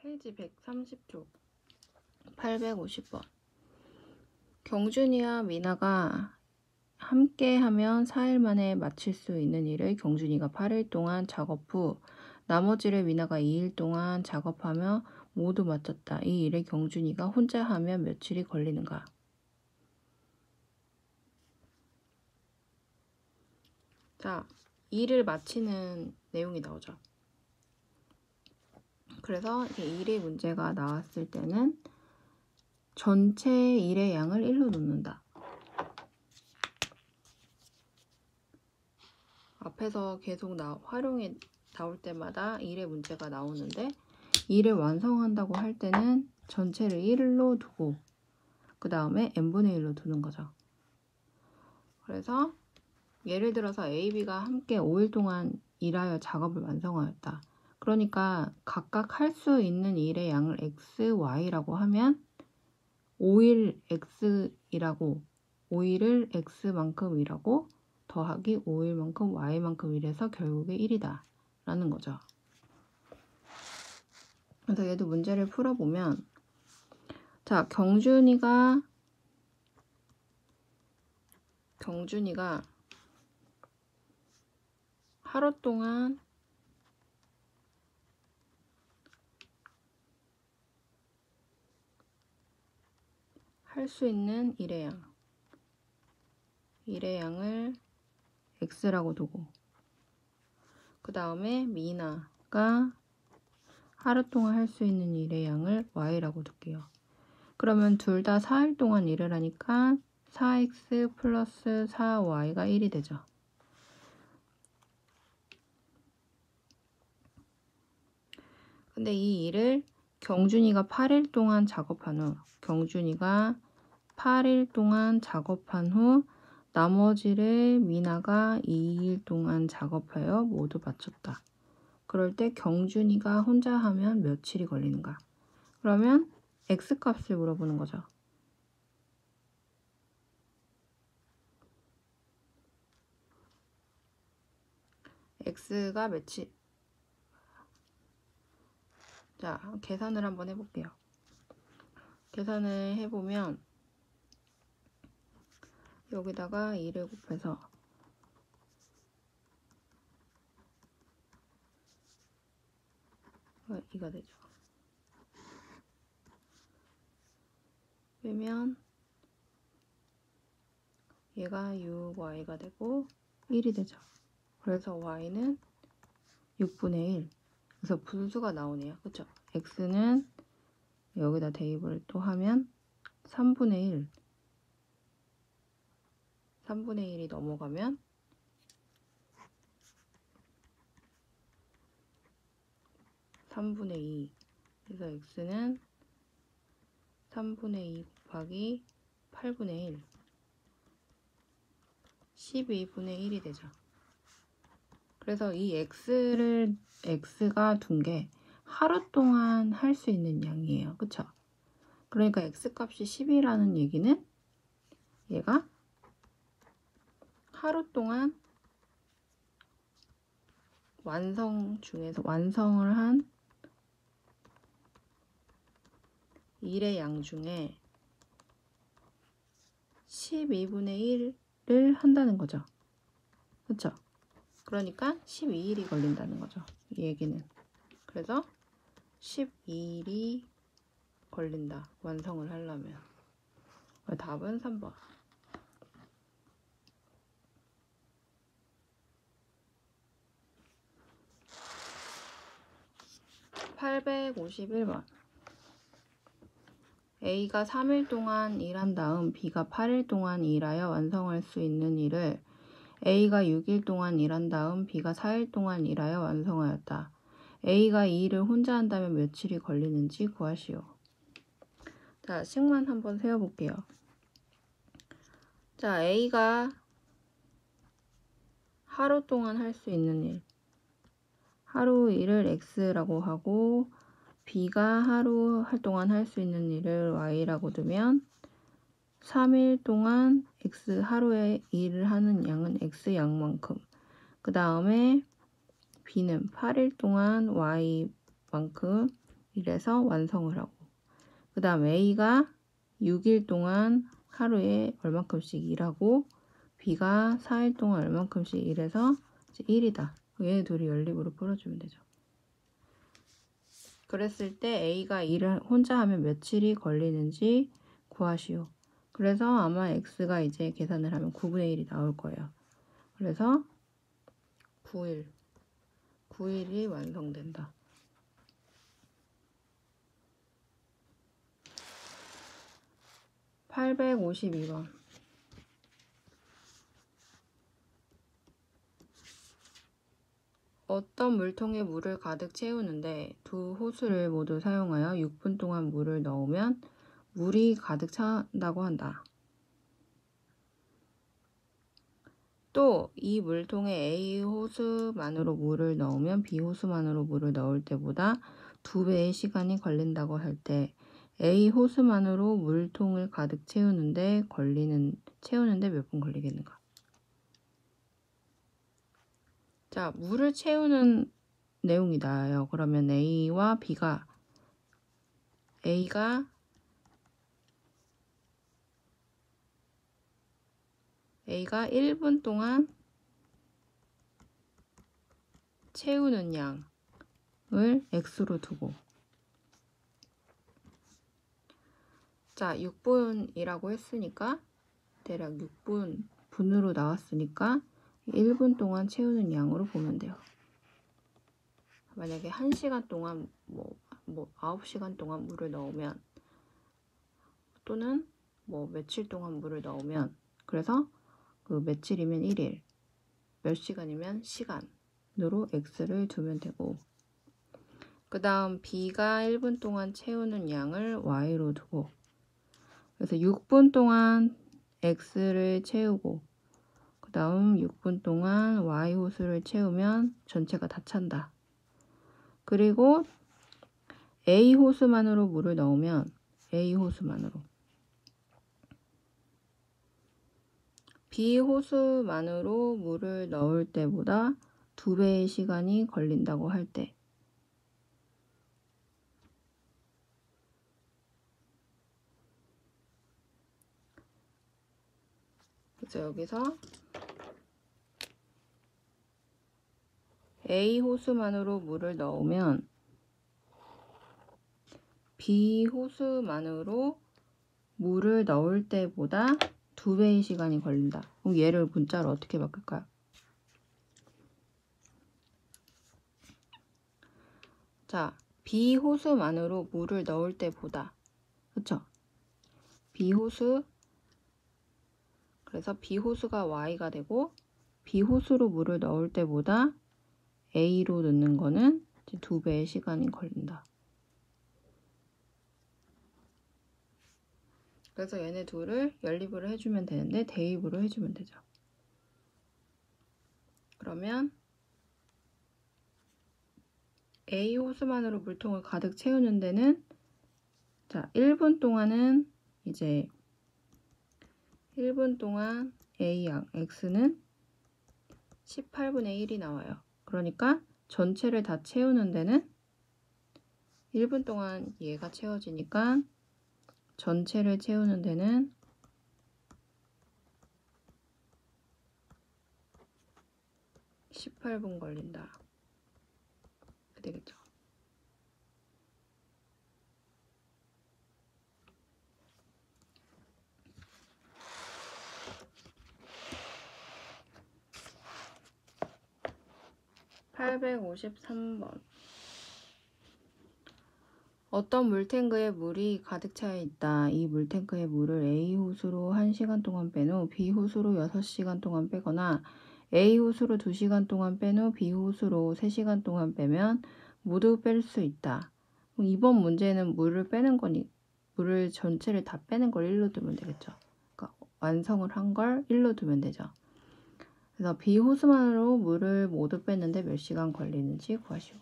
페이지 130쪽 850번. 경준이와 미나가 함께 하면 4일 만에 마칠 수 있는 일을 경준이가 8일 동안 작업 후 나머지를 미나가 2일 동안 작업하며 모두 마쳤다. 이 일을 경준이가 혼자 하면 며칠이 걸리는가? 자, 일을 마치는 내용이 나오죠. 그래서 이렇게 일의 문제가 나왔을 때는 전체 일의 양을 1로 놓는다. 앞에서 계속 활용이 나올 때마다 일의 문제가 나오는데 일을 완성한다고 할 때는 전체를 1로 두고 그 다음에 n분의 1로 두는 거죠. 그래서 예를 들어서 A, B가 함께 5일 동안 일하여 작업을 완성하였다. 그러니까 각각 할 수 있는 일의 양을 x, y라고 하면 5일 x이라고 5일을 x만큼 일하고 더하기 5일만큼 y만큼 일해서 결국에 1이다 라는 거죠. 그래서 얘도 문제를 풀어보면 자, 경준이가 하루 동안 할 수 있는 일의 양을 x라고 두고 그 다음에 미나가 하루 동안 할 수 있는 일의 양을 y라고 둘게요. 그러면 둘 다 4일 동안 일을 하니까 4x 플러스 4y가 1이 되죠. 근데 이 일을 경준이가 8일 동안 작업한 후 나머지를 미나가 2일 동안 작업하여 모두 마쳤다. 그럴 때 경준이가 혼자 하면 며칠이 걸리는가? 그러면 x값을 물어보는 거죠. x가 며칠? 자, 계산을 한번 해볼게요. 계산을 해보면 여기다가 2를 곱해서 이가 되죠. 빼면 얘가 6y가 되고 1이 되죠. 그래서 y는 6분의 1. 그래서 분수가 나오네요. 그쵸? x는 여기다 대입을 또 하면 3분의 1. 3분의 1이 넘어가면 3분의 2. 그래서 x는 3분의 2 곱하기 8분의 1. 12분의 1이 되죠. 그래서 이 x가 둔 게 하루 동안 할 수 있는 양이에요. 그쵸? 그러니까 x값이 10이라는 얘기는 얘가 하루 동안 완성을 한 일의 양 중에 12분의 1을 한다는 거죠. 그쵸? 그러니까 12일이 걸린다는 거죠. 이 얘기는. 그래서 12일이 걸린다. 완성을 하려면. 답은 3번. 851번. A가 3일 동안 일한 다음 B가 8일 동안 일하여 완성할 수 있는 일을 A가 6일 동안 일한 다음 B가 4일 동안 일하여 완성하였다. A가 이 일을 혼자 한다면 며칠이 걸리는지 구하시오. 자, 식만 한번 세워볼게요. 자, A가 하루 동안 할 수 있는 일. 하루 일을 X라고 하고 B가 하루 동안 할 수 있는 일을 Y라고 두면 3일 동안 X 하루에 일을 하는 양은 X 양만큼 그 다음에 B는 8일 동안 Y만큼 이래서 완성을 하고, 그 다음 A가 6일 동안 하루에 얼만큼씩 일하고 B가 4일 동안 얼만큼씩 일해서 이제 1이다. 얘네 둘이 연립으로 풀어주면 되죠. 그랬을 때 A가 일을 혼자 하면 며칠이 걸리는지 구하시오. 그래서 아마 X가 이제 계산을 하면 9분의 1이 나올 거예요. 그래서 9일이 완성된다. (852번) 어떤 물통에 물을 가득 채우는데 두 호수를 모두 사용하여 6분 동안 물을 넣으면 물이 가득 찬다고 한다. 또 이 물통에 A 호수만으로 물을 넣으면 B 호수만으로 물을 넣을 때보다 2배의 시간이 걸린다고 할 때 A 호수만으로 물통을 가득 채우는데 몇 분 걸리겠는가? 자, 물을 채우는 내용이 나와요. 그러면 A와 B가 A가 1분 동안 채우는 양을 X로 두고, 자 6분이라고 했으니까 대략 6분으로 나왔으니까 1분 동안 채우는 양으로 보면 돼요. 만약에 1시간 동안 뭐 9시간 동안 물을 넣으면, 또는 뭐 며칠 동안 물을 넣으면, 그래서 그 며칠이면 1일, 몇 시간이면 시간으로 X를 두면 되고, 그 다음 B가 1분 동안 채우는 양을 Y로 두고, 그래서 6분 동안 X를 채우고 그 다음 6분 동안 Y 호수를 채우면 전체가 다 찬다. 그리고 A 호수만으로 물을 넣으면 A 호수만으로, B 호수만으로 물을 넣을 때보다 2배의 시간이 걸린다고 할 때, 그래서 여기서 A 호수만으로 물을 넣으면 B 호수만으로 물을 넣을 때보다 2배의 시간이 걸린다. 그럼 얘를 문자로 어떻게 바꿀까요? 자, B 호수만으로 물을 넣을 때보다, 그쵸? B 호수, 그래서 B 호수가 Y가 되고 B 호수로 물을 넣을 때보다 A로 넣는 거는 이제 2배의 시간이 걸린다. 그래서 얘네 둘을 연립으로 해주면 되는데 대입으로 해주면 되죠. 그러면 A 호수만으로 물통을 가득 채우는 데는, 자 1분 동안은 이제 1분 동안 A양 X는 18분의 1이 나와요. 그러니까 전체를 다 채우는 데는 1분 동안 얘가 채워지니까 전체를 채우는 데는 18분 걸린다. 그렇게 되겠죠. (853번) 어떤 물탱크에 물이 가득 차 있다. 이 물탱크의 물을 A 호수로 1시간 동안 뺀 후 B 호수로 6시간 동안 빼거나 A 호수로 2시간 동안 뺀 후 B 호수로 3시간 동안 빼면 모두 뺄 수 있다. 이번 문제는 물을 빼는 거니 물을 전체를 다 빼는 걸 1로 두면 되겠죠. 그러니까 완성을 한 걸 1로 두면 되죠. 그래서 B 호수만으로 물을 모두 뺐는데 몇 시간 걸리는지 구하시오.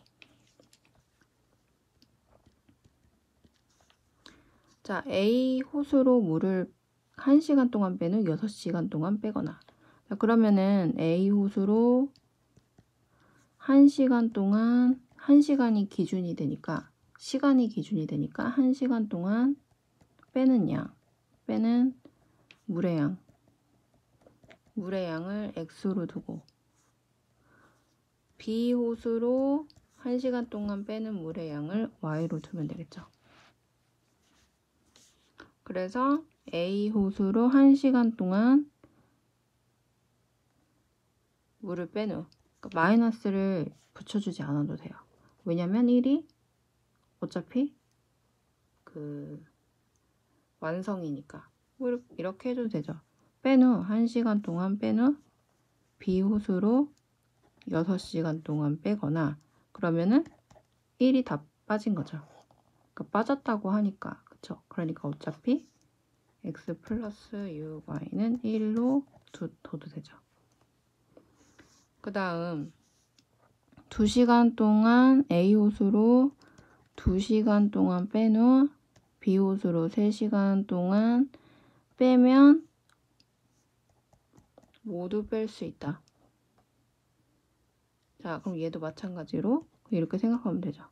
자, A 호수로 물을 1시간 동안 뺀 후 6시간 동안 빼거나, 자, 그러면은 A 호수로 1시간 동안 1시간이 기준이 되니까 시간이 기준이 되니까 1시간 동안 빼는 양, 빼는 물의 양을 x로 두고 B 호수로 1시간 동안 빼는 물의 양을 y로 두면 되겠죠. 그래서 A 호수로 1시간 동안 물을 뺀 후, 그러니까 마이너스를 붙여주지 않아도 돼요. 왜냐면 1이 어차피 그 완성이니까 이렇게 해도 되죠. 뺀 후 1시간 동안 뺀 후 B 호수로 6시간 동안 빼거나 그러면은 1이 다 빠진 거죠. 그러니까 빠졌다고 하니까 그쵸? 그러니까 어차피 x 플러스 uy는 1로 둬도 되죠. 그 다음 2시간 동안 A 호수로 2시간 동안 뺀 후 B 호수로 3시간 동안 빼면 모두 뺄 수 있다. 자, 그럼 얘도 마찬가지로 이렇게 생각하면 되죠.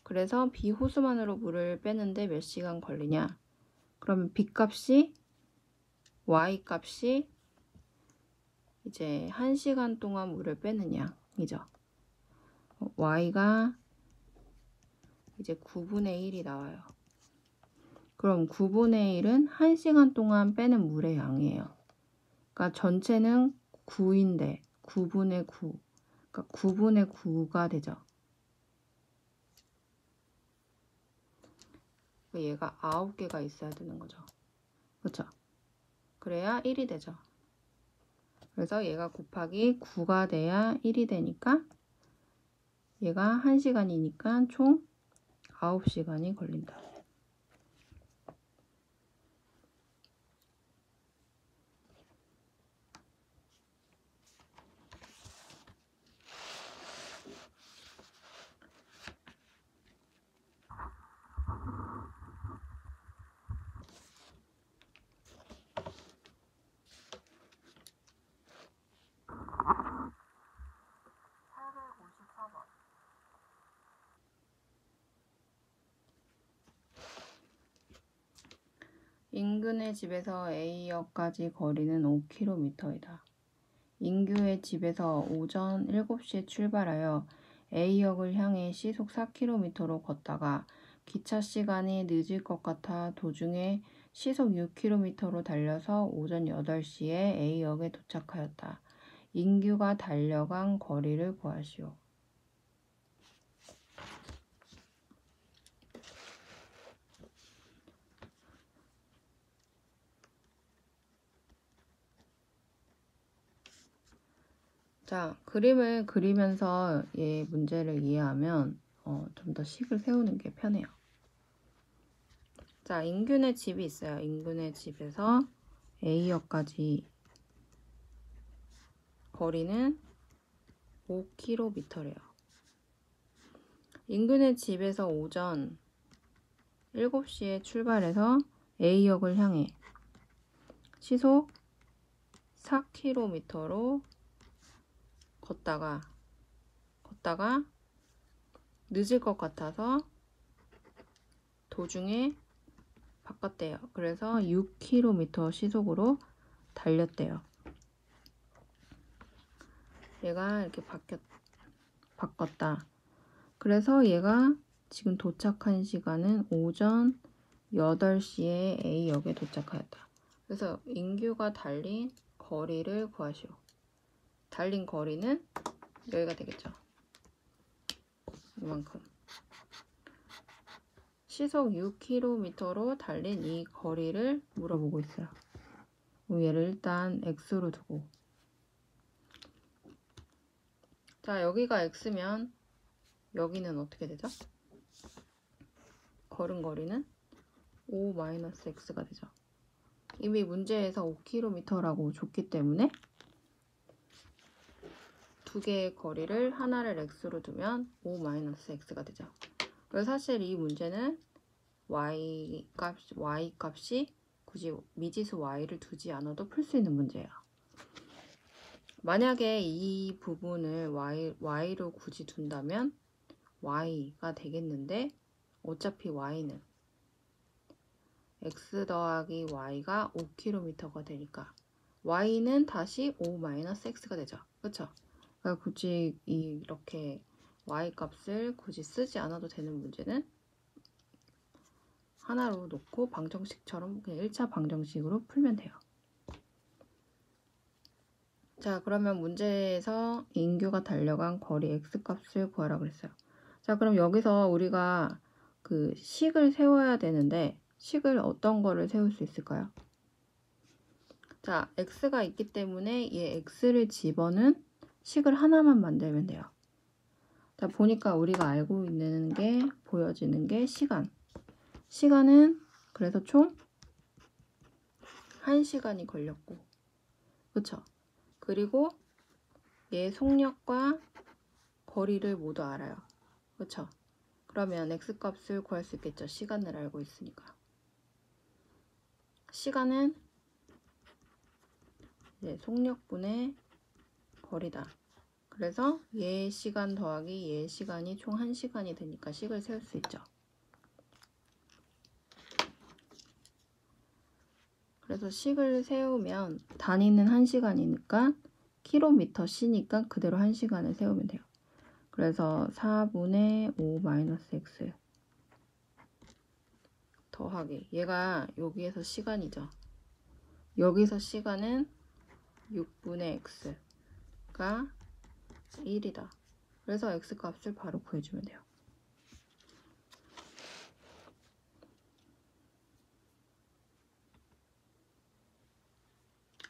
그래서 B 호수만으로 물을 빼는데 몇 시간 걸리냐? 그러면 B 값이 Y 값이 이제 1시간 동안 물을 빼는 양이죠. Y가 이제 9분의 1이 나와요. 그럼 9분의 1은 1시간 동안 빼는 물의 양이에요. 그러니까 전체는 9인데 9분의 9. 그러니까 9분의 9가 되죠. 얘가 9개가 있어야 되는 거죠. 그렇죠? 그래야 1이 되죠. 그래서 얘가 곱하기 9가 돼야 1이 되니까 얘가 1시간이니까 총 9시간이 걸린다. 인근의 집에서 A역까지 거리는 5km이다. 인규의 집에서 오전 7시에 출발하여 A역을 향해 시속 4km로 걷다가 기차 시간이 늦을 것 같아 도중에 시속 6km로 달려서 오전 8시에 A역에 도착하였다. 인규가 달려간 거리를 구하시오. 자, 그림을 그리면서 얘 문제를 이해하면 좀 더 식을 세우는 게 편해요. 자, 인균의 집이 있어요. 인균의 집에서 A역까지 거리는 5km래요. 인균의 집에서 오전 7시에 출발해서 A역을 향해 시속 4km로 걷다가 늦을 것 같아서 도중에 바꿨대요. 그래서 6km 시속으로 달렸대요. 얘가 이렇게 바꿨다. 그래서 얘가 지금 도착한 시간은 오전 8시에 A역에 도착하였다. 그래서 인규가 달린 거리를 구하시오. 달린 거리는 여기가 되겠죠. 이만큼. 시속 6km로 달린 이 거리를 물어보고 있어요. 얘를 일단 x로 두고. 자, 여기가 x면 여기는 어떻게 되죠? 걸은 거리는 5-x가 되죠. 이미 문제에서 5km라고 줬기 때문에 두 개의 거리를 하나를 x로 두면 5-x가 되죠. 그래서 사실 이 문제는 y 값이 굳이 미지수 y를 두지 않아도 풀 수 있는 문제예요. 만약에 이 부분을 y로 굳이 둔다면 y가 되겠는데 어차피 y는 x 더하기 y가 5km가 되니까 y는 다시 5-x가 되죠. 그쵸? 그러니까 굳이 이렇게 y 값을 굳이 쓰지 않아도 되는 문제는 하나로 놓고 방정식처럼 그냥 1차 방정식으로 풀면 돼요. 자, 그러면 문제에서 인규가 달려간 거리 x값을 구하라 그랬어요. 자, 그럼 여기서 우리가 그 식을 세워야 되는데 식을 어떤 거를 세울 수 있을까요? 자, x가 있기 때문에 얘 x를 집어넣은 식을 하나만 만들면 돼요. 자, 보니까 우리가 알고 있는 게 보여지는 게 시간. 시간은 그래서 총 1시간이 걸렸고, 그쵸? 그리고 얘 속력과 거리를 모두 알아요. 그쵸? 그러면 x값을 구할 수 있겠죠. 시간을 알고 있으니까. 시간은 이제 속력분의 거리다. 그래서 얘 시간 더하기 얘 시간이 총 1시간이 되니까 식을 세울 수 있죠. 그래서 식을 세우면 단위는 1시간이니까 킬로미터 C니까 그대로 1시간을 세우면 돼요. 그래서 4분의 5-x 더하기 얘가 여기에서 시간이죠. 여기서 시간은 6분의 x가 1이다. 그래서 x값을 바로 구해주면 돼요.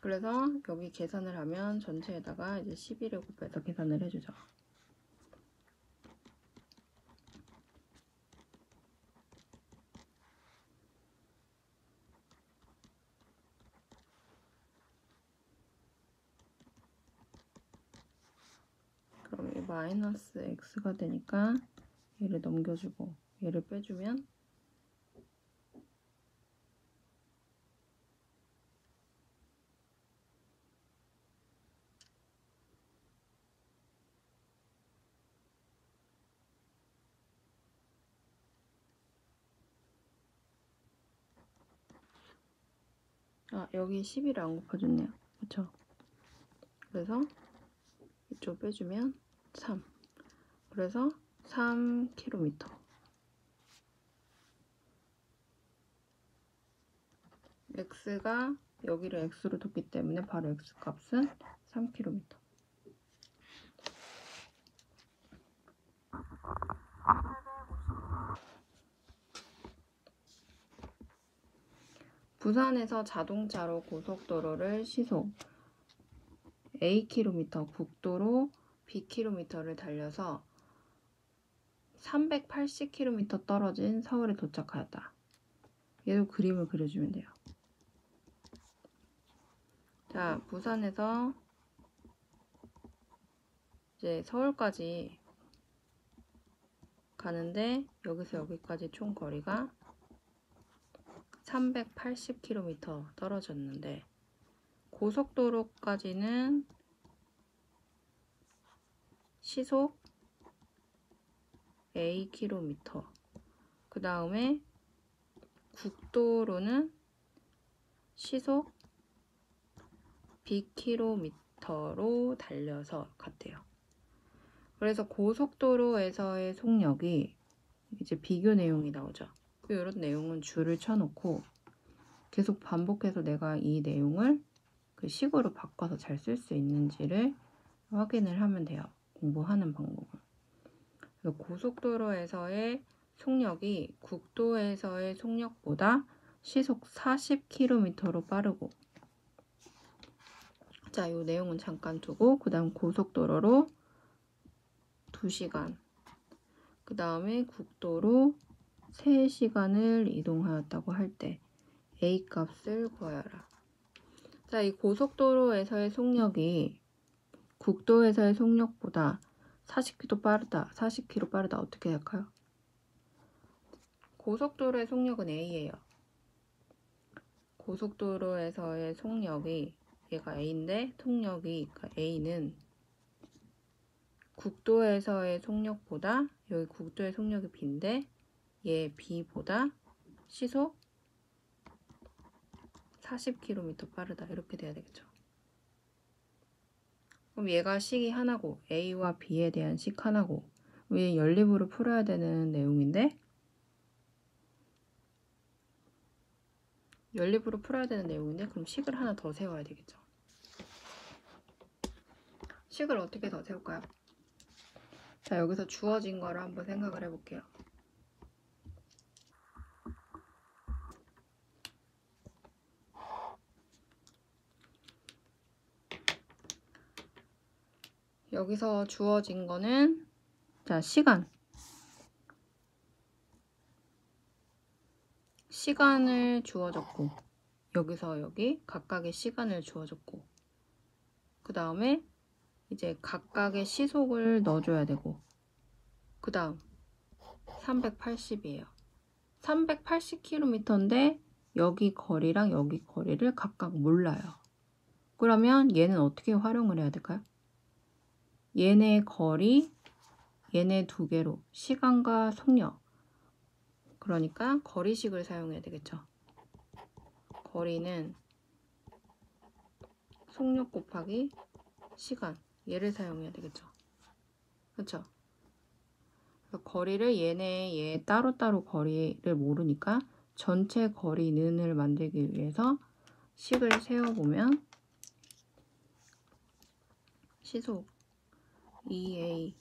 그래서 여기 계산을 하면 전체에다가 이제 11을 곱해서 계산을 해주죠. 그럼 이 마이너스 x가 되니까 얘를 넘겨주고 얘를 빼주면 여기 11을 안 곱해줬네요. 그쵸? 그래서 이쪽 빼주면 3. 그래서 3km. x가 여기를 x로 뒀기 때문에 바로 x값은 3km. 부산에서 자동차로 고속도로를 시속 Akm, 국도로 Bkm를 달려서 380km 떨어진 서울에 도착하였다. 얘도 그림을 그려주면 돼요. 자, 부산에서 이제 서울까지 가는데 여기서 여기까지 총 거리가 380km 떨어졌는데 고속도로까지는 시속 Akm, 그 다음에 국도로는 시속 Bkm로 달려서 갔대요. 그래서 고속도로에서의 속력이 이제 비교 내용이 나오죠. 이런 내용은 줄을 쳐놓고 계속 반복해서 내가 이 내용을 그 식으로 바꿔서 잘 쓸 수 있는지를 확인을 하면 돼요. 공부하는 방법은. 그래서 고속도로에서의 속력이 국도에서의 속력보다 시속 40km로 빠르고, 자, 이 내용은 잠깐 두고 그 다음 고속도로로 2시간, 그 다음에 국도로 3시간을 이동하였다고 할 때 A 값을 구하여라. 자, 이 고속도로에서의 속력이 국도에서의 속력보다 40km 빠르다, 40km 빠르다 어떻게 할까요? 고속도로의 속력은 A예요. 고속도로에서의 속력이 얘가 A인데 속력이 그러니까 A는 국도에서의 속력보다 여기 국도의 속력이 B인데 얘 B보다 시속 40km 빠르다. 이렇게 돼야 되겠죠. 그럼 얘가 식이 하나고 A와 B에 대한 식 하나고 우리 연립으로 풀어야 되는 내용인데 그럼 식을 하나 더 세워야 되겠죠. 식을 어떻게 더 세울까요? 자, 여기서 주어진 거를 한번 생각을 해볼게요. 여기서 주어진 거는 자, 시간을 주어졌고 여기서 여기 각각의 시간을 주어졌고 그 다음에 이제 각각의 시속을 넣어줘야 되고 그 다음 380이에요. 380km인데 여기 거리랑 여기 거리를 각각 몰라요. 그러면 얘는 어떻게 활용을 해야 될까요? 얘네 거리, 얘네 두 개로 시간과 속력 그러니까 거리식을 사용해야 되겠죠. 거리는 속력 곱하기 시간 얘를 사용해야 되겠죠. 그렇죠? 거리를 얘 따로따로 거리를 모르니까 전체 거리는을 만들기 위해서 식을 세워보면 시속 2a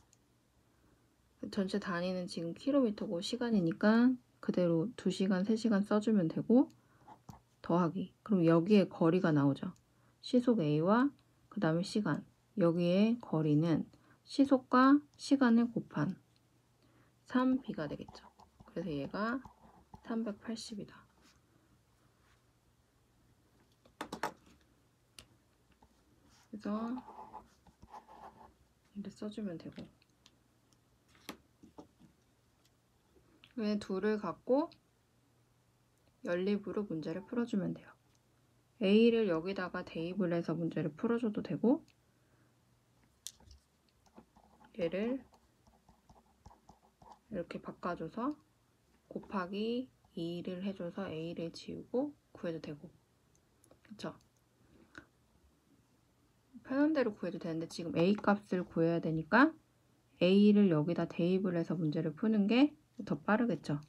전체 단위는 지금 킬로미터고 시간이니까 그대로 2시간, 3시간 써주면 되고 더하기 그럼 여기에 거리가 나오죠. 시속 a와 그 다음에 시간 여기에 거리는 시속과 시간을 곱한 3b가 되겠죠. 그래서 얘가 380이다. 그래서 이렇게 써주면 되고 얘 둘을 갖고 연립으로 문제를 풀어주면 돼요. A를 여기다가 대입을 해서 문제를 풀어줘도 되고 얘를 이렇게 바꿔줘서 곱하기 2를 해줘서 A를 지우고 구해도 되고 그쵸? 편한 대로 구해도 되는데 지금 A 값을 구해야 되니까 A를 여기다 대입을 해서 문제를 푸는 게 더 빠르겠죠?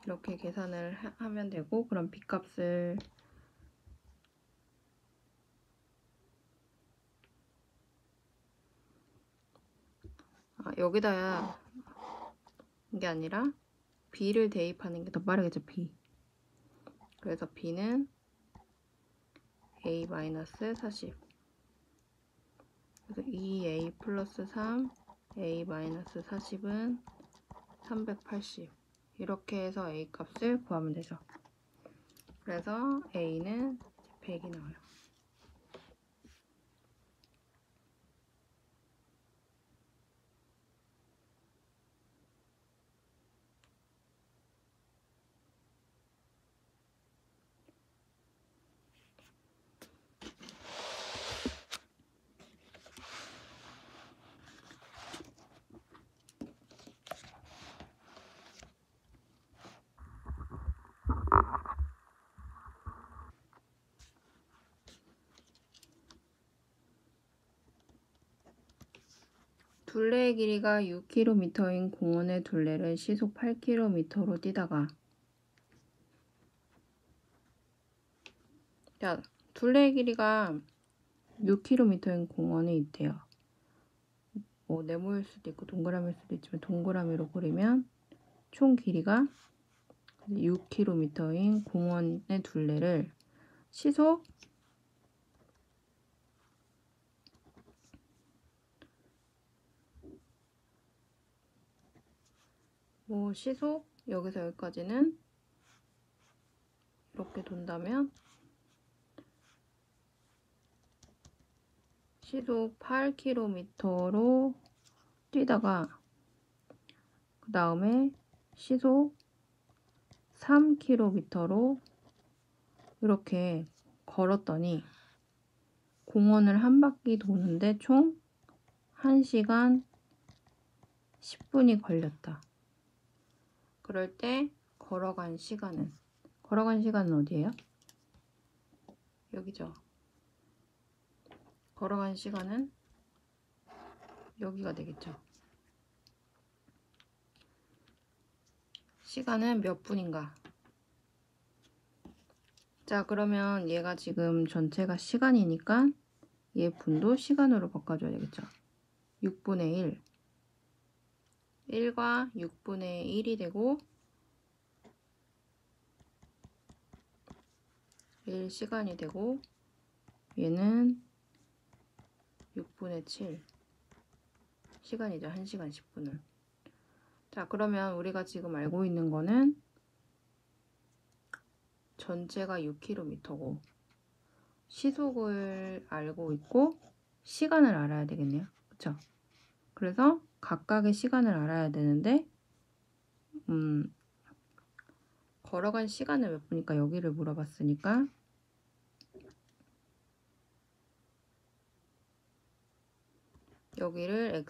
이렇게 계산을 하면 되고 그럼 B 값을 여기다 이게 아니라 B를 대입하는 게 더 빠르겠죠. B 그래서 B는 A-40 그래서 2A 플러스 3 A-40은 380 이렇게 해서 A 값을 구하면 되죠. 그래서 A는 100이 나와요. 둘레의 길이가 6km인 공원의 둘레를 시속 8km로 뛰다가 자, 둘레의 길이가 6km인 공원이 있대요. 뭐 네모일 수도 있고 동그라미일 수도 있지만 동그라미로 그리면 총 길이가 6km인 공원의 둘레를 시속 시속 여기서 여기까지는 이렇게 돈다면 시속 8km로 뛰다가 그 다음에 시속 3km로 이렇게 걸었더니 공원을 한 바퀴 도는데 총 1시간 10분이 걸렸다. 그럴 때 걸어간 시간은 어디예요? 여기죠. 걸어간 시간은 여기가 되겠죠. 시간은 몇 분인가? 자, 그러면 얘가 지금 전체가 시간이니까 얘 분도 시간으로 바꿔줘야 되겠죠. 6분의 1. 1과 6분의 1이 되고 1시간이 되고 얘는 6분의 7 시간이죠. 1시간 10분은. 자, 그러면 우리가 지금 알고 있는 거는 전체가 6km고 시속을 알고 있고 시간을 알아야 되겠네요. 그쵸? 그래서 각각의 시간을 알아야 되는데 걸어간 시간은 몇 분일까? 여기를 물어봤으니까 여기를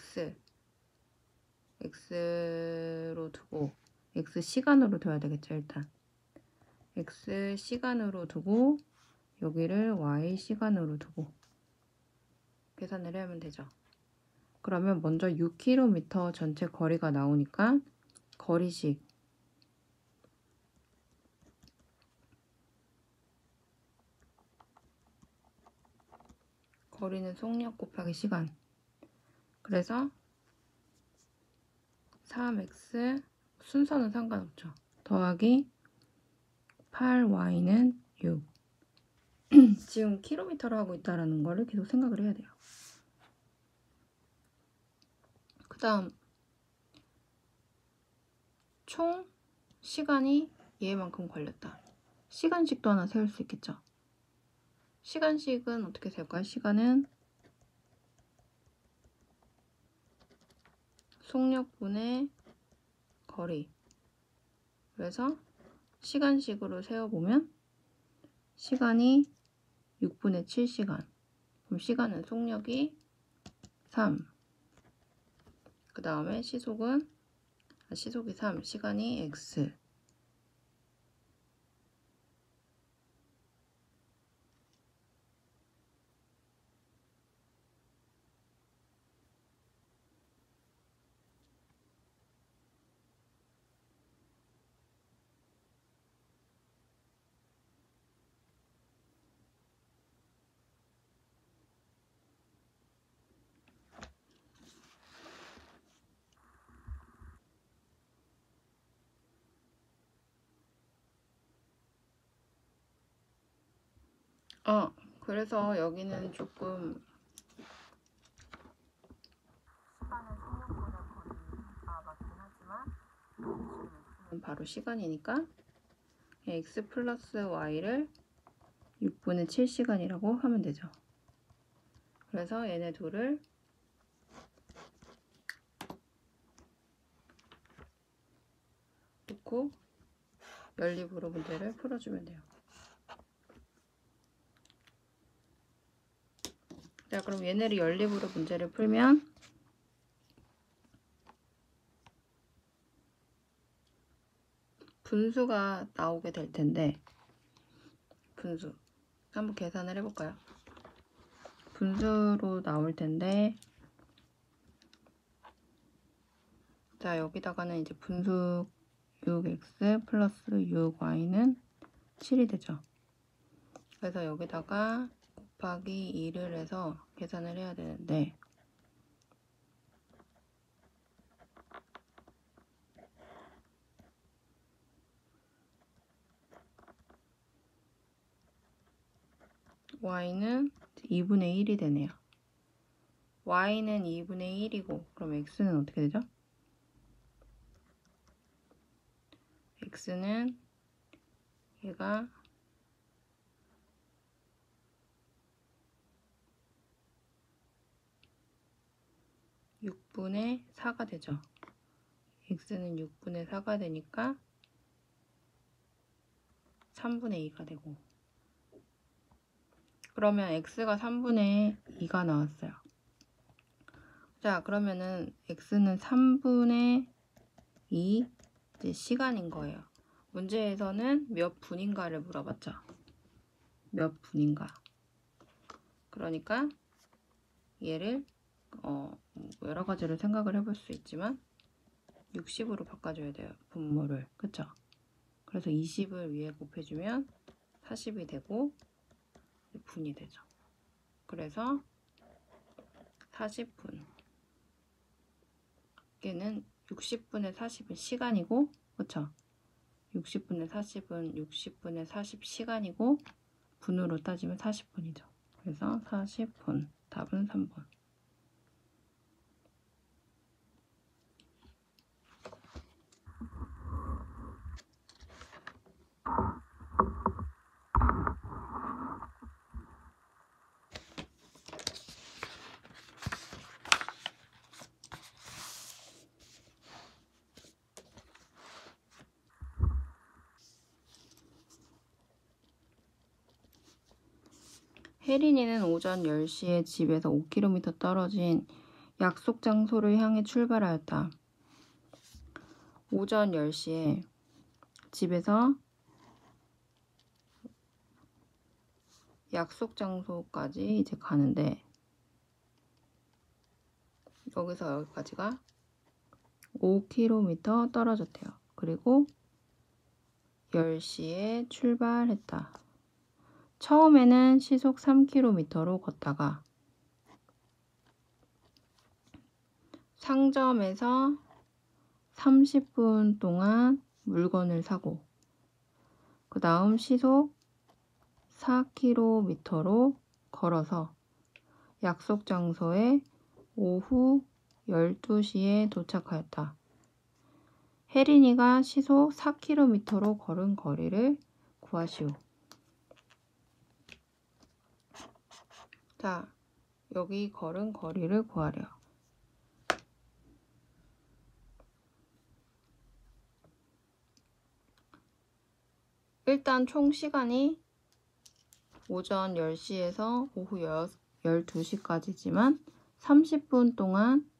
x로 두고 x 시간으로 둬야 되겠죠. 일단 x 시간으로 두고 여기를 y 시간으로 두고 계산을 하면 되죠. 그러면 먼저 6km 전체 거리가 나오니까 거리는 속력 곱하기 시간. 그래서 3x 순서는 상관없죠. 더하기 8y는 6. 지금 킬로미터로 하고 있다는 거를 계속 생각을 해야 돼요. 그 다음 총 시간이 얘만큼 걸렸다. 시간씩도 하나 세울 수 있겠죠. 시간씩은 어떻게 세울까요? 시간은 속력분의 거리. 그래서 시간씩으로 세어보면 시간이 6분의 7시간. 그럼 시간은 속력이 3. 그 다음에 시속이 3. 시간이 x. 그래서 여기는 조금 시간은 속력보다 거리가 맞긴 하지만 지금 x는 바로 시간이니까 x 플러스 y를 6분의 7시간이라고 하면 되죠. 그래서 얘네 둘을 놓고 연립으로 문제를 풀어주면 돼요. 자, 그럼 얘네를 연립으로 문제를 풀면 분수가 나오게 될 텐데 분수 한번 계산을 해볼까요? 분수로 나올 텐데 자, 여기다가는 이제 분수 6x 플러스 6y는 7이 되죠. 그래서 여기다가 곱하기 2를 해서 계산을 해야 되는데 y는 2분의 1이 되네요. y는 2분의 1이고 그럼 x는 어떻게 되죠? x는 얘가 6분의 4가 되죠. x는 6분의 4가 되니까 3분의 2가 되고 그러면 x가 3분의 2가 나왔어요. 자, 그러면은 x는 3분의 2 이제 시간인 거예요. 문제에서는 몇 분인가를 물어봤죠. 몇 분인가. 그러니까 얘를 여러 가지로 생각을 해볼 수 있지만 60으로 바꿔줘야 돼요. 분모를. 그쵸? 그래서 20을 위에 곱해주면 40이 되고 분이 되죠. 그래서 40분. 얘는 60분의 40은 시간이고, 그쵸? 60분의 40은 60분의 40시간이고, 분으로 따지면 40분이죠. 그래서 40분. 답은 3번. 혜린이는 오전 10시에 집에서 5km 떨어진 약속 장소를 향해 출발하였다. 오전 10시에 집에서 약속 장소까지 이제 가는데 여기서 여기까지가 5km 떨어졌대요. 그리고 10시에 출발했다. 처음에는 시속 3km로 걷다가 상점에서 30분 동안 물건을 사고 그 다음 시속 4km로 걸어서 약속 장소에 오후 12시에 도착하였다. 혜린이가 시속 4km로 걸은 거리를 구하시오. 자, 여기 걸은 거리를 구하래요. 일단 총 시간이 오전 10시에서 오후 12시까지지만 30분 동안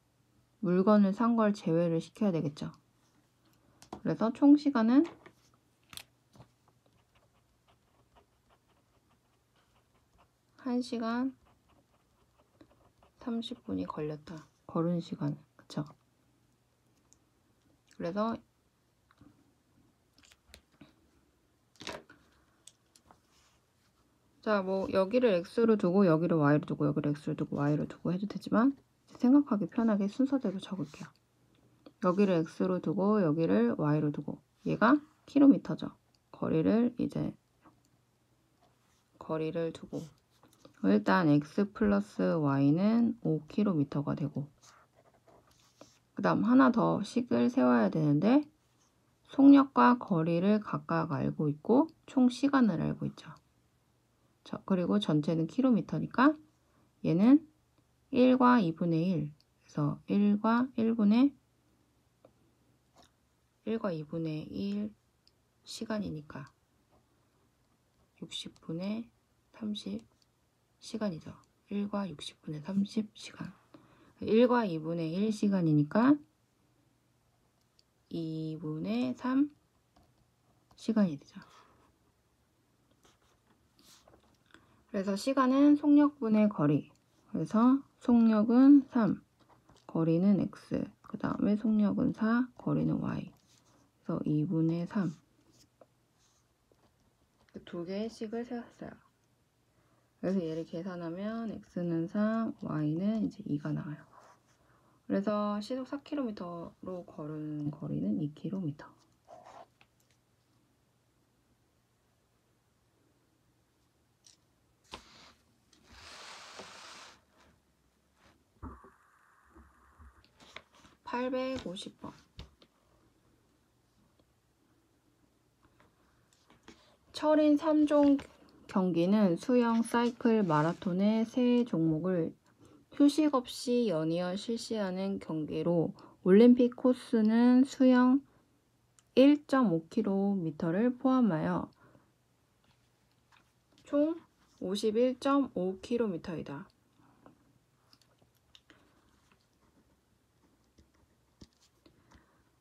물건을 산 걸 제외를 시켜야 되겠죠. 그래서 총 시간은 1시간 30분이 걸렸다. 걸은 시간. 그쵸? 그래서 자, 뭐 여기를 x로 두고 여기를 y로 두고 여기를 x로 두고 y로 두고 해도 되지만 생각하기 편하게 순서대로 적을게요. 여기를 x로 두고 여기를 y로 두고 얘가 킬로미터죠. 거리를 두고 일단 x 플러스 y는 5km가 되고 그 다음 하나 더 식을 세워야 되는데 속력과 거리를 각각 알고 있고 총 시간을 알고 있죠. 그리고 전체는 킬로미터니까 얘는 1과 2분의 1 그래서 1과 2분의 1 시간이니까 60분의 30 시간이죠. 1과 60분의 30시간 1과 2분의 1 시간이니까 2분의 3 시간이 되죠. 그래서 시간은 속력분의 거리 그래서 속력은 3 거리는 x 그 다음에 속력은 4 거리는 y 그래서 2분의 3 두 개의 식을 세웠어요. 그래서 얘를 계산하면 x는 3 y는 이제 2가 나와요. 그래서 시속 4km로 걸은 거리는 2km. (850번) 철인 3종 경기는 수영, 사이클, 마라톤의 세 종목을 휴식 없이 연이어 실시하는 경기로 올림픽 코스는 수영 1.5km를 포함하여 총 51.5km이다.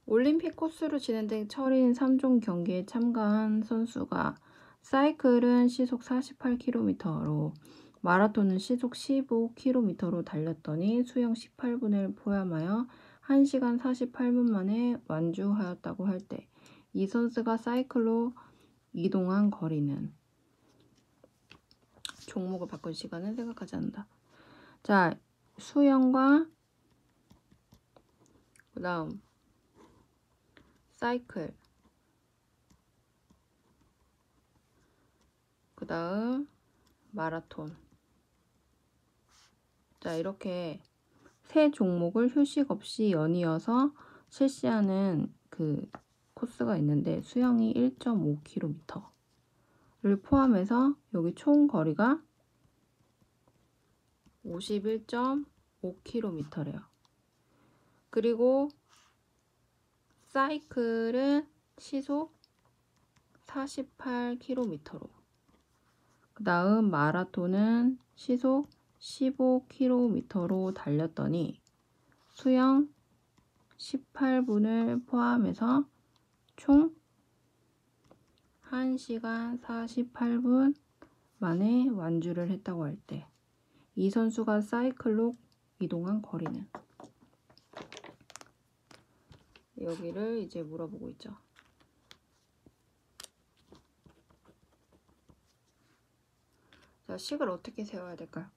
올림픽 코스로 진행된 철인 3종 경기에 참가한 선수가 사이클은 시속 48km로 마라톤은 시속 15km로 달렸더니 수영 18분을 포함하여 1시간 48분 만에 완주하였다고 할 때 이 선수가 사이클로 이동한 거리는? 종목을 바꾼 시간은 생각하지 않는다. 자, 수영과 그 다음 사이클, 그 다음 마라톤. 자, 이렇게 세 종목을 휴식 없이 연이어서 실시하는 그 코스가 있는데 수영이 1.5km를 포함해서 여기 총 거리가 51.5km래요. 그리고 사이클은 시속 48km로, 그 다음 마라톤은 시속 15km로 달렸더니 수영 18분을 포함해서 총 1시간 48분 만에 완주를 했다고 할 때 이 선수가 사이클로 이동한 거리는? 여기를 이제 물어보고 있죠. 자, 식을 어떻게 세워야 될까요?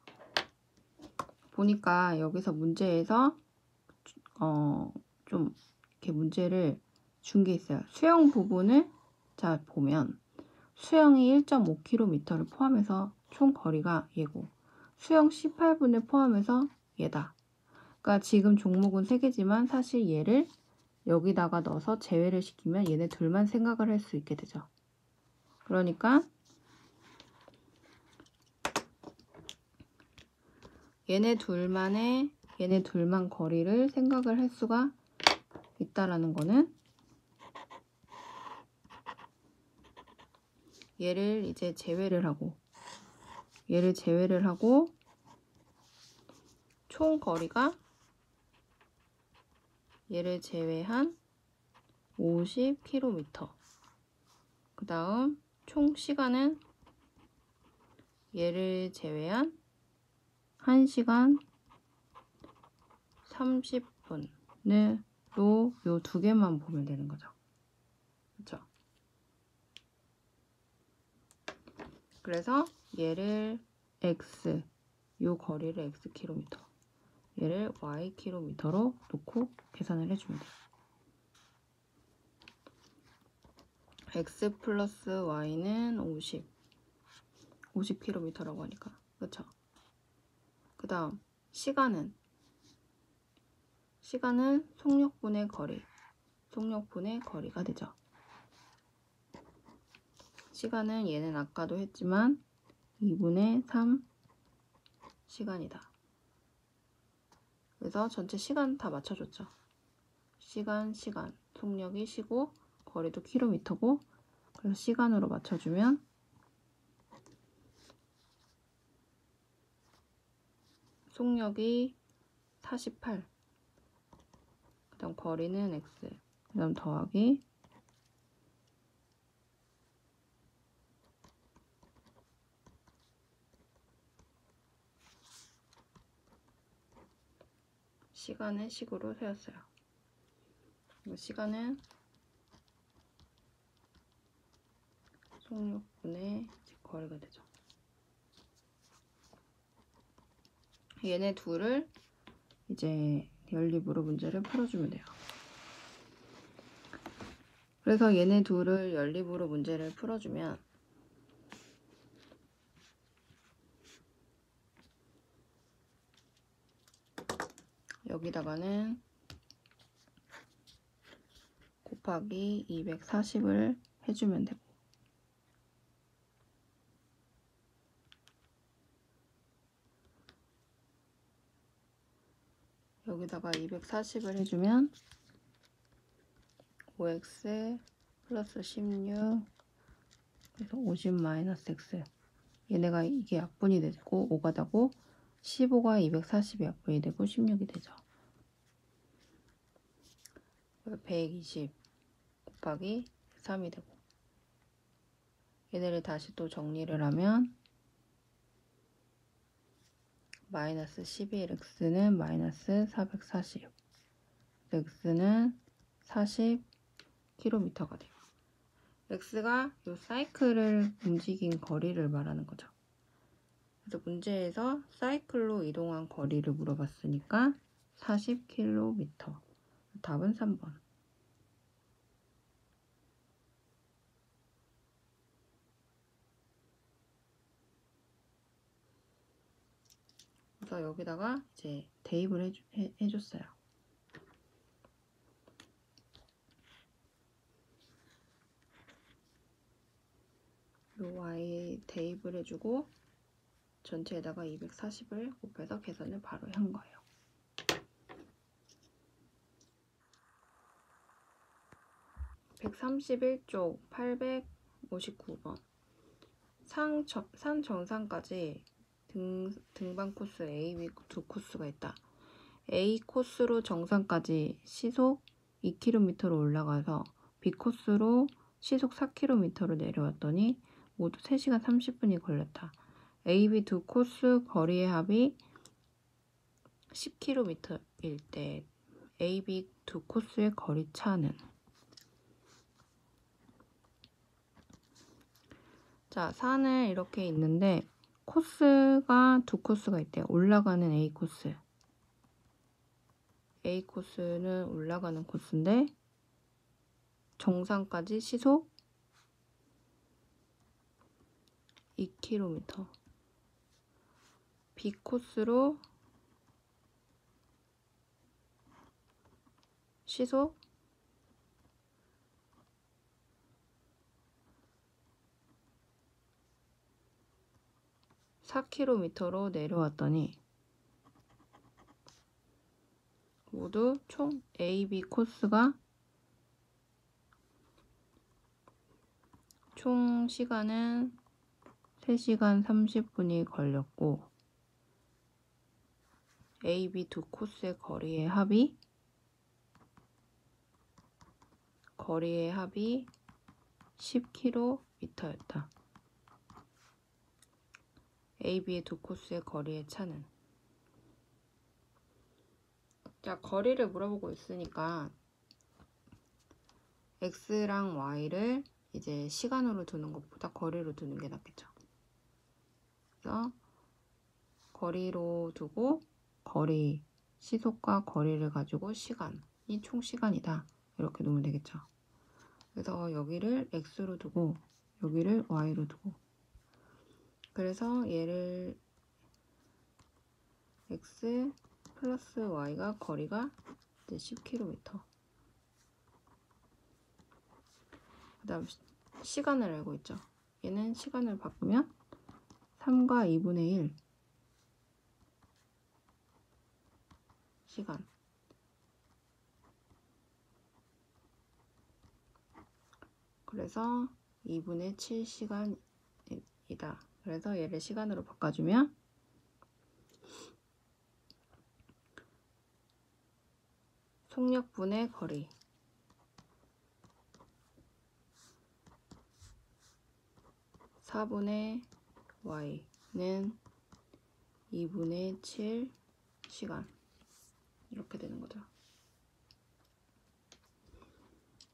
보니까 여기서 문제에서 좀 이렇게 문제를 준 게 있어요. 수영 부분을 자 보면 수영이 1.5km를 포함해서 총 거리가 얘고 수영 18분을 포함해서 얘다. 그러니까 지금 종목은 3개지만 사실 얘를 여기다가 넣어서 제외를 시키면 얘네 둘만 생각을 할 수 있게 되죠. 그러니까 얘네 둘만 거리를 생각을 할 수가 있다라는 거는 얘를 이제 제외를 하고 총 거리가 얘를 제외한 50km. 그 다음 총 시간은 얘를 제외한 1시간 30분으로 요 두 개만 보면 되는 거죠. 그렇죠? 그래서 얘를 x, 요 거리를 xkm, 얘를 ykm로 놓고 계산을 해주면 돼요. x 플러스 y는 50km라고 하니까. 그렇죠? 그 다음 시간은 속력분의 거리가 되죠. 시간은 얘는 아까도 했지만 2분의 3 시간이다. 그래서 전체 시간 다 맞춰줬죠. 시간, 속력이 시고 거리도 킬로미터고, 그래서 시간으로 맞춰주면 속력이 48, 그 다음 거리는 x, 그 다음 더하기 시간은 식으로 세웠어요. 시간은 속력분의 거리가 되죠. 얘네 둘을 이제 연립으로 문제를 풀어주면 돼요. 그래서 얘네 둘을 연립으로 문제를 풀어주면 여기다가는 곱하기 240을 해주면 되고, 여기다가 240을 해주면 5x 플러스 16, 그래서 50 마이너스 x 얘네가 이게 약분이 되고 5가다고 15가 240이 약분이 되고 16이 되죠. 120 곱하기 3이 되고 얘네를 다시 또 정리를 하면 마이너스 11, x는 마이너스 440, x는 40km가 돼요. x가 이 사이클을 움직인 거리를 말하는 거죠. 그래서 문제에서 사이클로 이동한 거리를 물어봤으니까 40km. 답은 3번. 그래서 여기다가 이제 대입을 해줬어요. 요 y 대입을 해주고 전체에다가 240을 곱해서 계산을 바로 한 거예요. (131쪽) 859번 산 정상까지 등반 코스 A, B 두 코스가 있다. A 코스로 정상까지 시속 2km로 올라가서 B 코스로 시속 4km로 내려왔더니 모두 3시간 30분이 걸렸다. A, B 두 코스 거리의 합이 10km일 때 A, B 두 코스의 거리 차는? 자, 산을 이렇게 있는데 코스가 두 코스가 있대요. 올라가는 A 코스. A 코스는 올라가는 코스인데 정상까지 시속 2km. B 코스로 시속 4km로 내려왔더니 모두 총 A, B 코스가 총 시간은 3시간 30분이 걸렸고 A, B 두 코스의 거리의 합이 10km였다. A, B의 두 코스의 거리의 차는? 자, 거리를 물어보고 있으니까 x랑 y를 이제 시간으로 두는 것보다 거리로 두는 게 낫겠죠. 그래서 거리로 두고 거리, 시속과 거리를 가지고 시간이 총 시간이다. 이렇게 놓으면 되겠죠. 그래서 여기를 x로 두고 여기를 y로 두고 그래서 얘를 x 플러스 y가 거리가 이제 10km. 그 다음 시간을 알고 있죠. 얘는 시간을 바꾸면 3과 2분의 1 시간. 그래서 2분의 7시간이다. 그래서 얘를 시간으로 바꿔주면 속력분의 거리 4분의 y는 2분의 7시간 이렇게 되는 거죠.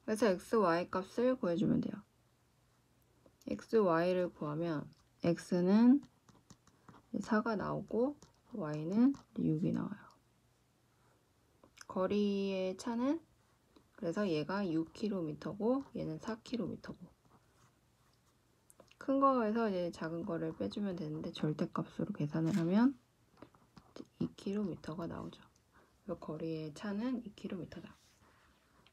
그래서 x, y 값을 구해주면 돼요. x, y를 구하면 x는 4가 나오고 y는 6이 나와요. 거리의 차는 그래서 얘가 6km고 얘는 4km고 큰 거에서 이제 작은 거를 빼주면 되는데 절대값으로 계산을 하면 2km가 나오죠. 거리의 차는 2km다.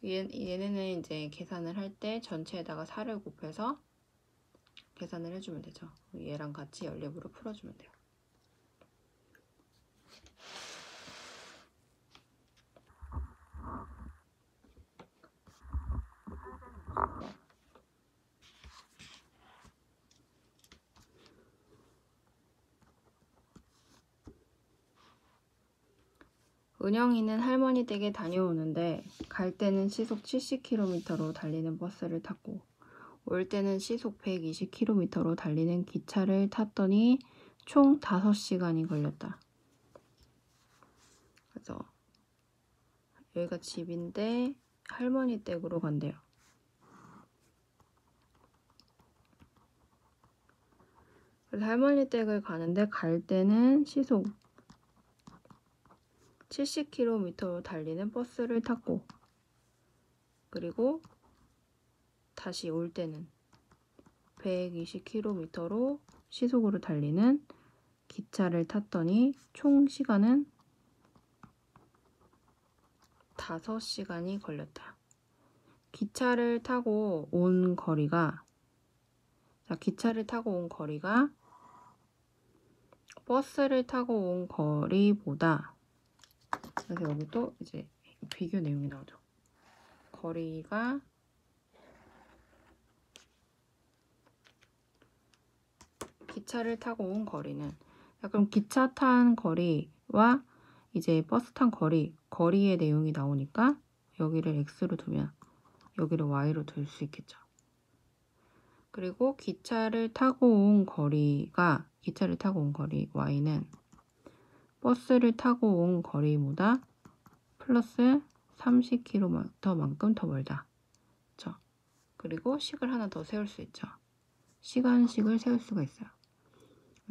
얘네는 이제 계산을 할 때 전체에다가 4를 곱해서 계산을 해주면 되죠. 얘랑 같이 연립으로 풀어주면 돼요. 은영이는 할머니 댁에 다녀오는데 갈 때는 시속 70km로 달리는 버스를 탔고 올 때는 시속 120km로 달리는 기차를 탔더니 총 5시간이 걸렸다. 그래서 여기가 집인데 할머니 댁으로 간대요. 그래서 할머니 댁을 가는데 갈 때는 시속 70km로 달리는 버스를 탔고 그리고 다시 올 때는 120km로 시속으로 달리는 기차를 탔더니 총 시간은 5시간이 걸렸다. 기차를 타고 온 거리가 버스를 타고 온 거리보다, 그래서 여기 또 이제 비교 내용이 나오죠. 거리가 기차를 타고 온 거리는, 그럼 기차 탄 거리와 이제 버스 탄 거리의 내용이 나오니까 여기를 x로 두면 여기를 y로 둘 수 있겠죠. 그리고 기차를 타고 온 거리 y는 버스를 타고 온 거리보다 플러스 30km만큼 더 멀다. 그렇죠? 그리고 식을 하나 더 세울 수 있죠. 시간식을 세울 수가 있어요.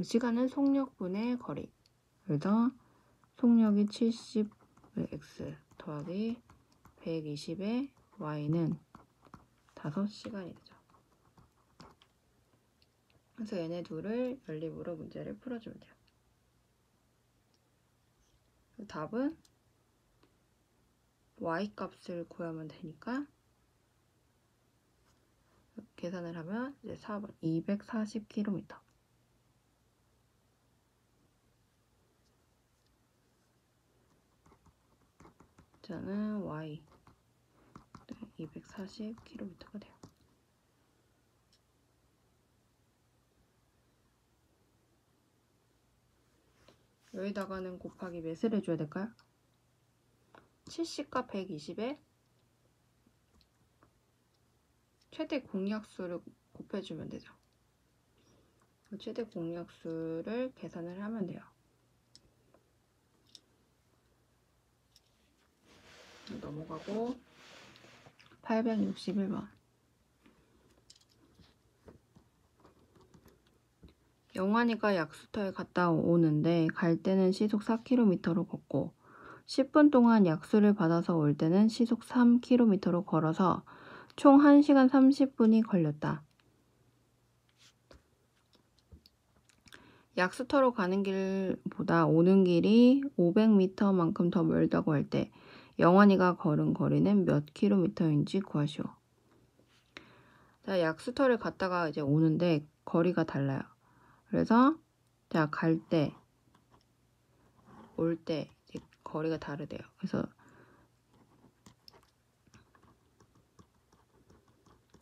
시간은 속력분의 거리. 그래서 속력이 70의 x 더하기 120의 y는 5시간이 되죠. 그래서 얘네 둘을 연립으로 문제를 풀어주면 돼요. 답은 y 값을 구하면 되니까 계산을 하면 이제 4번 240km. 저는 y 240km가 돼요. 여기다가는 곱하기 몇을 해줘야 될까요? 70과 120에 최대 공약수를 곱해주면 되죠. 최대 공약수를 계산을 하면 돼요. 넘어가고 861번. 영환이가 약수터에 갔다 오는데 갈 때는 시속 4km로 걷고 10분 동안 약수를 받아서 올 때는 시속 3km로 걸어서 총 1시간 30분이 걸렸다. 약수터로 가는 길보다 오는 길이 500m만큼 더 멀다고 할 때 영환이가 걸은 거리는 몇 킬로미터인지 구하시오. 자, 약수터를 갔다가 이제 오는데 거리가 달라요. 그래서 자, 갈 때, 올 때 이제 거리가 다르대요. 그래서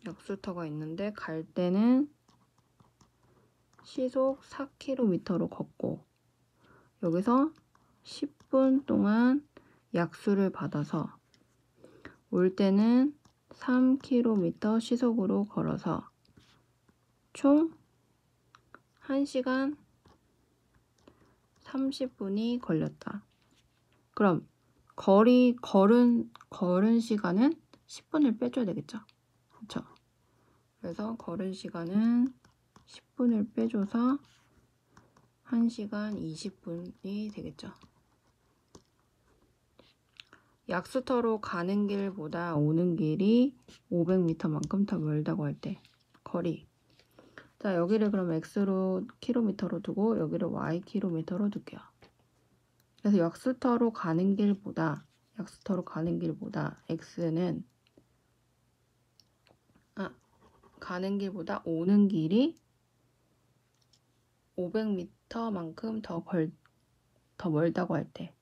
약수터가 있는데 갈 때는 시속 4km로 걷고 여기서 10분 동안 약수를 받아서 올 때는 3km 시속으로 걸어서 총 1시간 30분이 걸렸다. 그럼 걸은 시간은 10분을 빼줘야 되겠죠? 그렇죠? 그래서 걸은 시간은 10분을 빼줘서 1시간 20분이 되겠죠. 약수터로 가는 길보다 오는 길이 500m만큼 더 멀다고 할 때 거리. 자, 여기를 그럼 x로 킬로미터로 두고 여기를 y 킬로미터로 둘게요. 그래서 약수터로 가는 길보다 x는 가는 길보다 오는 길이 500m만큼 더 멀다고 할 때.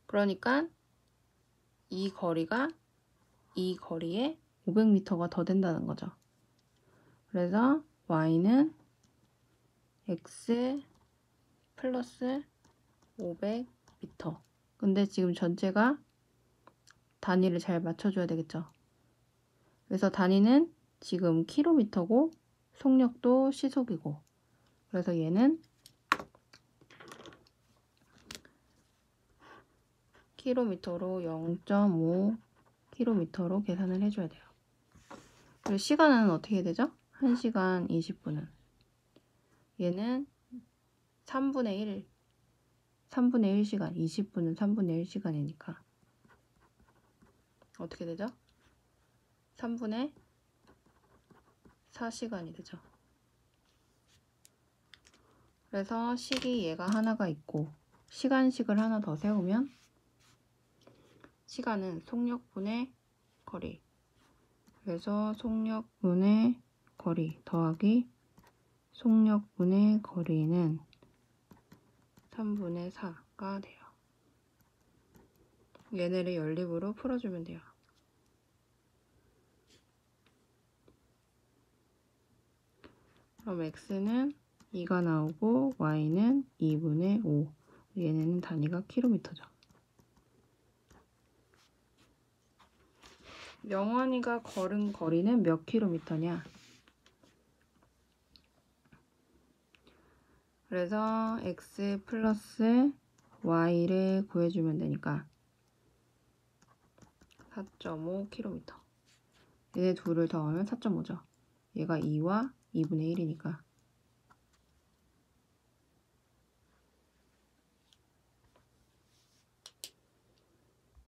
그러니까 이 거리에 500m가 더 된다는 거죠. 그래서 y는 x 플러스 500m. 근데 지금 전체가 단위를 잘 맞춰줘야 되겠죠. 그래서 단위는 지금 킬로미터고 속력도 시속이고, 그래서 얘는 킬로미터로 0.5 킬로미터로 계산을 해줘야 돼요. 그리고 시간은 어떻게 해야 되죠? 1시간 20분은 얘는 3분의 1시간, 20분은 3분의 1시간이니까 어떻게 되죠? 3분의 4시간이 되죠. 그래서 식이 얘가 하나가 있고 시간식을 하나 더 세우면 시간은 속력분의 거리, 그래서 속력분의 거리 더하기 속력분의 거리는 3분의 4가 돼요. 얘네를 연립으로 풀어주면 돼요. 그럼 x는 2가 나오고 y는 2분의 5. 얘네는 단위가 킬로미터죠. 영원이가 걸은 거리는 몇 킬로미터냐? 그래서 x 플러스 y를 구해주면 되니까 4.5km. 얘네 둘을 더하면 4.5죠. 얘가 2와 2분의 1이니까